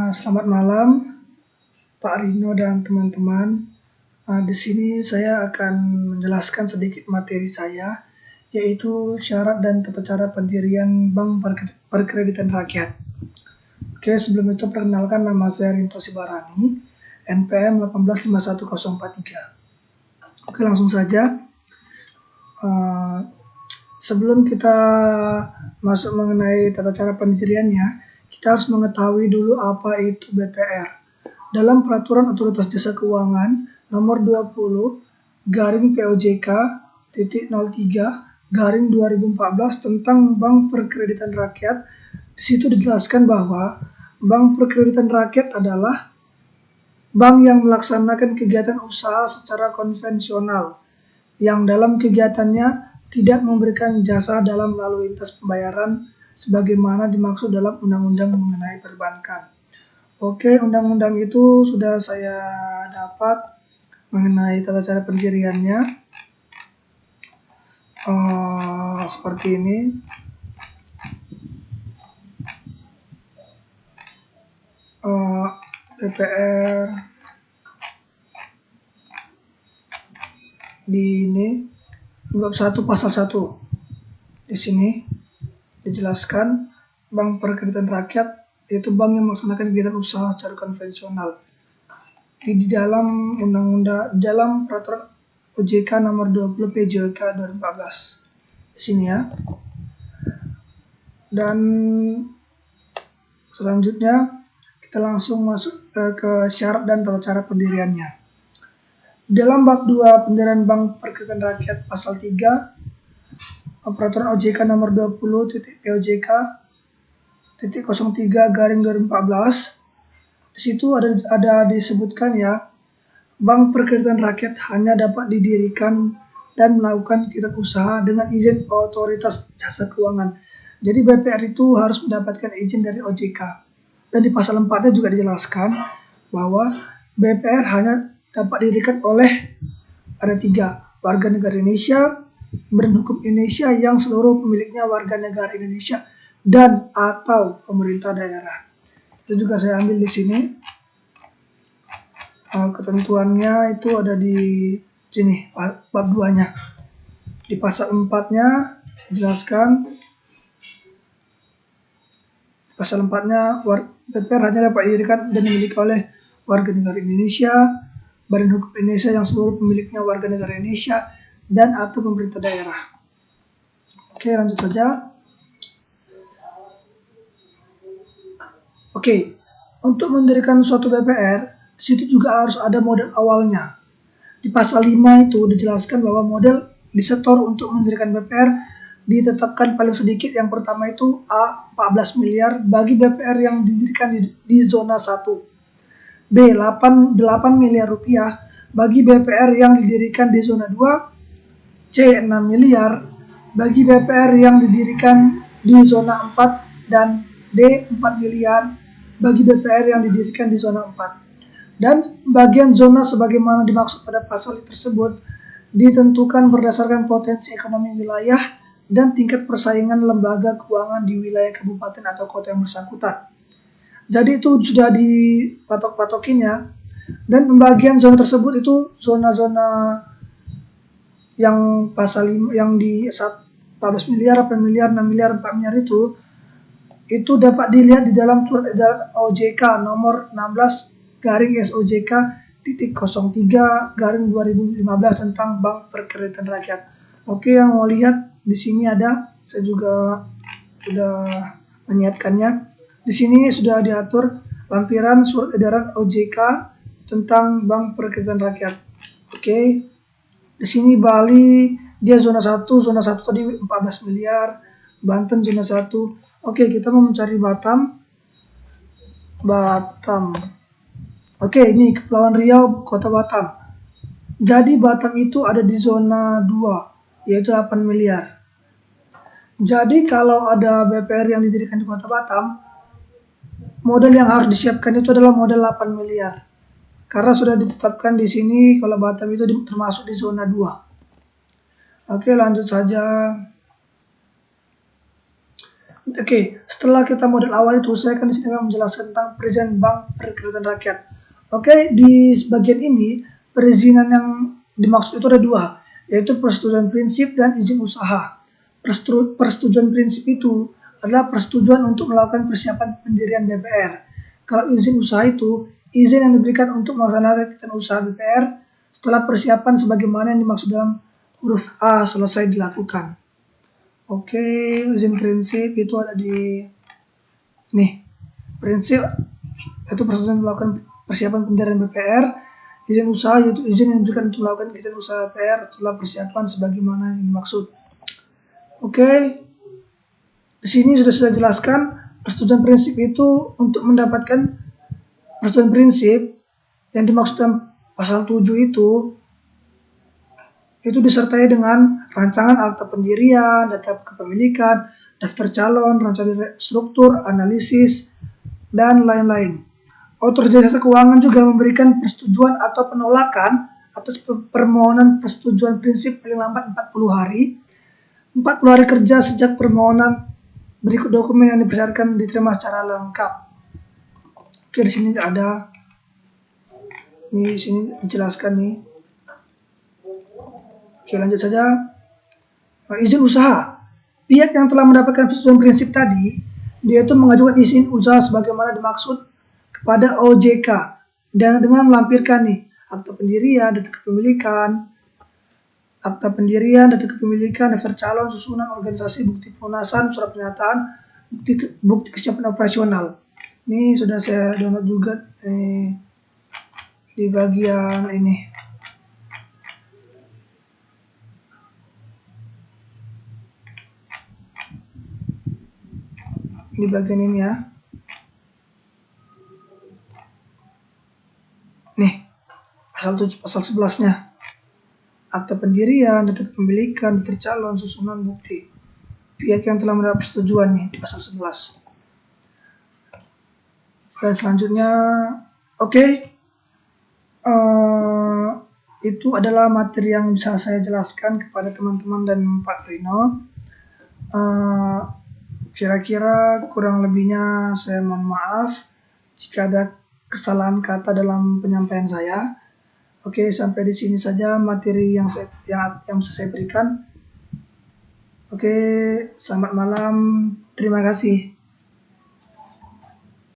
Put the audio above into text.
Selamat malam, Pak Rino dan teman-teman. Di sini saya akan menjelaskan sedikit materi saya, yaitu syarat dan tata cara pendirian Bank Perkreditan Rakyat. Oke, sebelum itu perkenalkan, nama saya Rinto Sibarani, NPM 1851043. Oke, langsung saja. Sebelum kita masuk mengenai tata cara pendiriannya, kita harus mengetahui dulu apa itu BPR. Dalam Peraturan Otoritas Jasa Keuangan Nomor 20 POJK /03 2014 tentang Bank Perkreditan Rakyat, di situ dijelaskan bahwa Bank Perkreditan Rakyat adalah bank yang melaksanakan kegiatan usaha secara konvensional, yang dalam kegiatannya tidak memberikan jasa dalam lalu lintas pembayaran sebagaimana dimaksud dalam Undang-Undang mengenai perbankan. Oke, undang-undang itu sudah saya dapat mengenai tata cara pendiriannya. Seperti ini. BPR di ini bab 1 pasal 1. Di sini dijelaskan Bank Perkreditan Rakyat yaitu bank yang melaksanakan kegiatan usaha secara konvensional. Di dalam dalam Peraturan OJK Nomor 20 POJK 2014. Di sini ya. Dan selanjutnya kita langsung masuk ke syarat dan tata cara pendiriannya. Dalam bab 2 pendirian Bank Perkreditan Rakyat pasal 3 Peraturan OJK Nomor 20 POJK 03/2014, di situ ada disebutkan ya, Bank Perkreditan Rakyat hanya dapat didirikan dan melakukan kegiatan usaha dengan izin Otoritas Jasa Keuangan. Jadi BPR itu harus mendapatkan izin dari OJK. Dan di pasal 4-nya juga dijelaskan bahwa BPR hanya dapat didirikan oleh ada 3, warga negara Indonesia, Badan Hukum Indonesia yang seluruh pemiliknya warga negara Indonesia, dan atau pemerintah daerah. Itu juga saya ambil di sini. Ketentuannya itu ada di sini, bab 2-nya. Di pasal 4-nya jelaskan, pasal 4-nya BPR hanya dapat didirikan dan dimiliki oleh warga negara Indonesia, Badan Hukum Indonesia yang seluruh pemiliknya warga negara Indonesia, dan atau pemerintah daerah. Oke, lanjut saja. Oke, untuk mendirikan suatu BPR, di situ juga harus ada modal awalnya. Di pasal 5 itu dijelaskan bahwa modal disetor untuk mendirikan BPR ditetapkan paling sedikit. Yang pertama itu A. 14 miliar bagi BPR yang didirikan di zona 1. B. 8 miliar rupiah bagi BPR yang didirikan di zona 2. C. 6 miliar bagi BPR yang didirikan di zona 4. Dan D. 4 miliar bagi BPR yang didirikan di zona 4. Dan bagian zona sebagaimana dimaksud pada pasal tersebut ditentukan berdasarkan potensi ekonomi wilayah dan tingkat persaingan lembaga keuangan di wilayah kabupaten atau kota yang bersangkutan. Jadi itu sudah dipatok-patokin ya. Dan pembagian zona tersebut itu zona-zona yang pasal 5, yang di 14 miliar, 8 miliar, 6 miliar, 4 miliar itu dapat dilihat di dalam surat edaran OJK nomor 16/SOJK.03/2015 tentang Bank Perkreditan Rakyat. Oke, yang mau lihat di sini ada, saya juga sudah menyiapkannya. Di sini sudah diatur lampiran surat edaran OJK tentang Bank Perkreditan Rakyat. Oke. Di sini Bali dia zona 1 tadi 14 miliar, Banten zona 1. Oke, kita mau mencari Batam. Oke, ini Kepulauan Riau, Kota Batam. Jadi Batam itu ada di zona 2, yaitu 8 miliar. Jadi kalau ada BPR yang didirikan di Kota Batam, modal yang harus disiapkan itu adalah modal 8 miliar. Karena sudah ditetapkan di sini kalau Batam itu termasuk di zona 2. Oke, lanjut saja. Oke, setelah kita model awal itu, saya akan disini menjelaskan tentang perizinan Bank Perkreditan Rakyat. Oke, di bagian ini perizinan yang dimaksud itu ada dua, yaitu persetujuan prinsip dan izin usaha. Persetujuan prinsip itu adalah persetujuan untuk melakukan persiapan pendirian BPR. Kalau izin usaha itu izin yang diberikan untuk melaksanakan kegiatan usaha BPR setelah persiapan sebagaimana yang dimaksud dalam huruf A selesai dilakukan. Oke, izin prinsip itu ada di nih. Prinsip itu persetujuan melakukan persiapan pendirian BPR. Izin usaha yaitu izin yang diberikan untuk melakukan kegiatan usaha BPR setelah persiapan sebagaimana yang dimaksud. Oke, di sini sudah saya jelaskan persetujuan prinsip itu untuk mendapatkan persetujuan prinsip yang dimaksud dalam pasal 7 itu disertai dengan rancangan akta pendirian, data kepemilikan, daftar calon, rancangan struktur, analisis, dan lain-lain. Otoritas Jasa Keuangan juga memberikan persetujuan atau penolakan atas permohonan persetujuan prinsip paling lambat 40 hari. 40 hari kerja sejak permohonan berikut dokumen yang dipersyaratkan diterima secara lengkap. Oke, di sini ada di sini dijelaskan nih. Oke, lanjut saja. Izin usaha. Pihak yang telah mendapatkan persetujuan prinsip tadi, dia itu mengajukan izin usaha sebagaimana dimaksud kepada OJK dan dengan melampirkan nih akta pendirian, data kepemilikan, daftar calon, susunan organisasi, bukti pelunasan, surat pernyataan, bukti kesiapan operasional. Ini sudah saya download juga di bagian ini. Di bagian ini ya. Nih, pasal 11-nya. Akta pendirian, data kepemilikan, daftar calon, susunan bukti. Pihak yang telah mendapat persetujuan nih di pasal 11. Dan selanjutnya, oke. Itu adalah materi yang bisa saya jelaskan kepada teman-teman dan Pak Rino. Kira-kira kurang lebihnya saya mohon maaf jika ada kesalahan kata dalam penyampaian saya. Oke, sampai di sini saja materi yang bisa saya berikan. Oke, selamat malam. Terima kasih.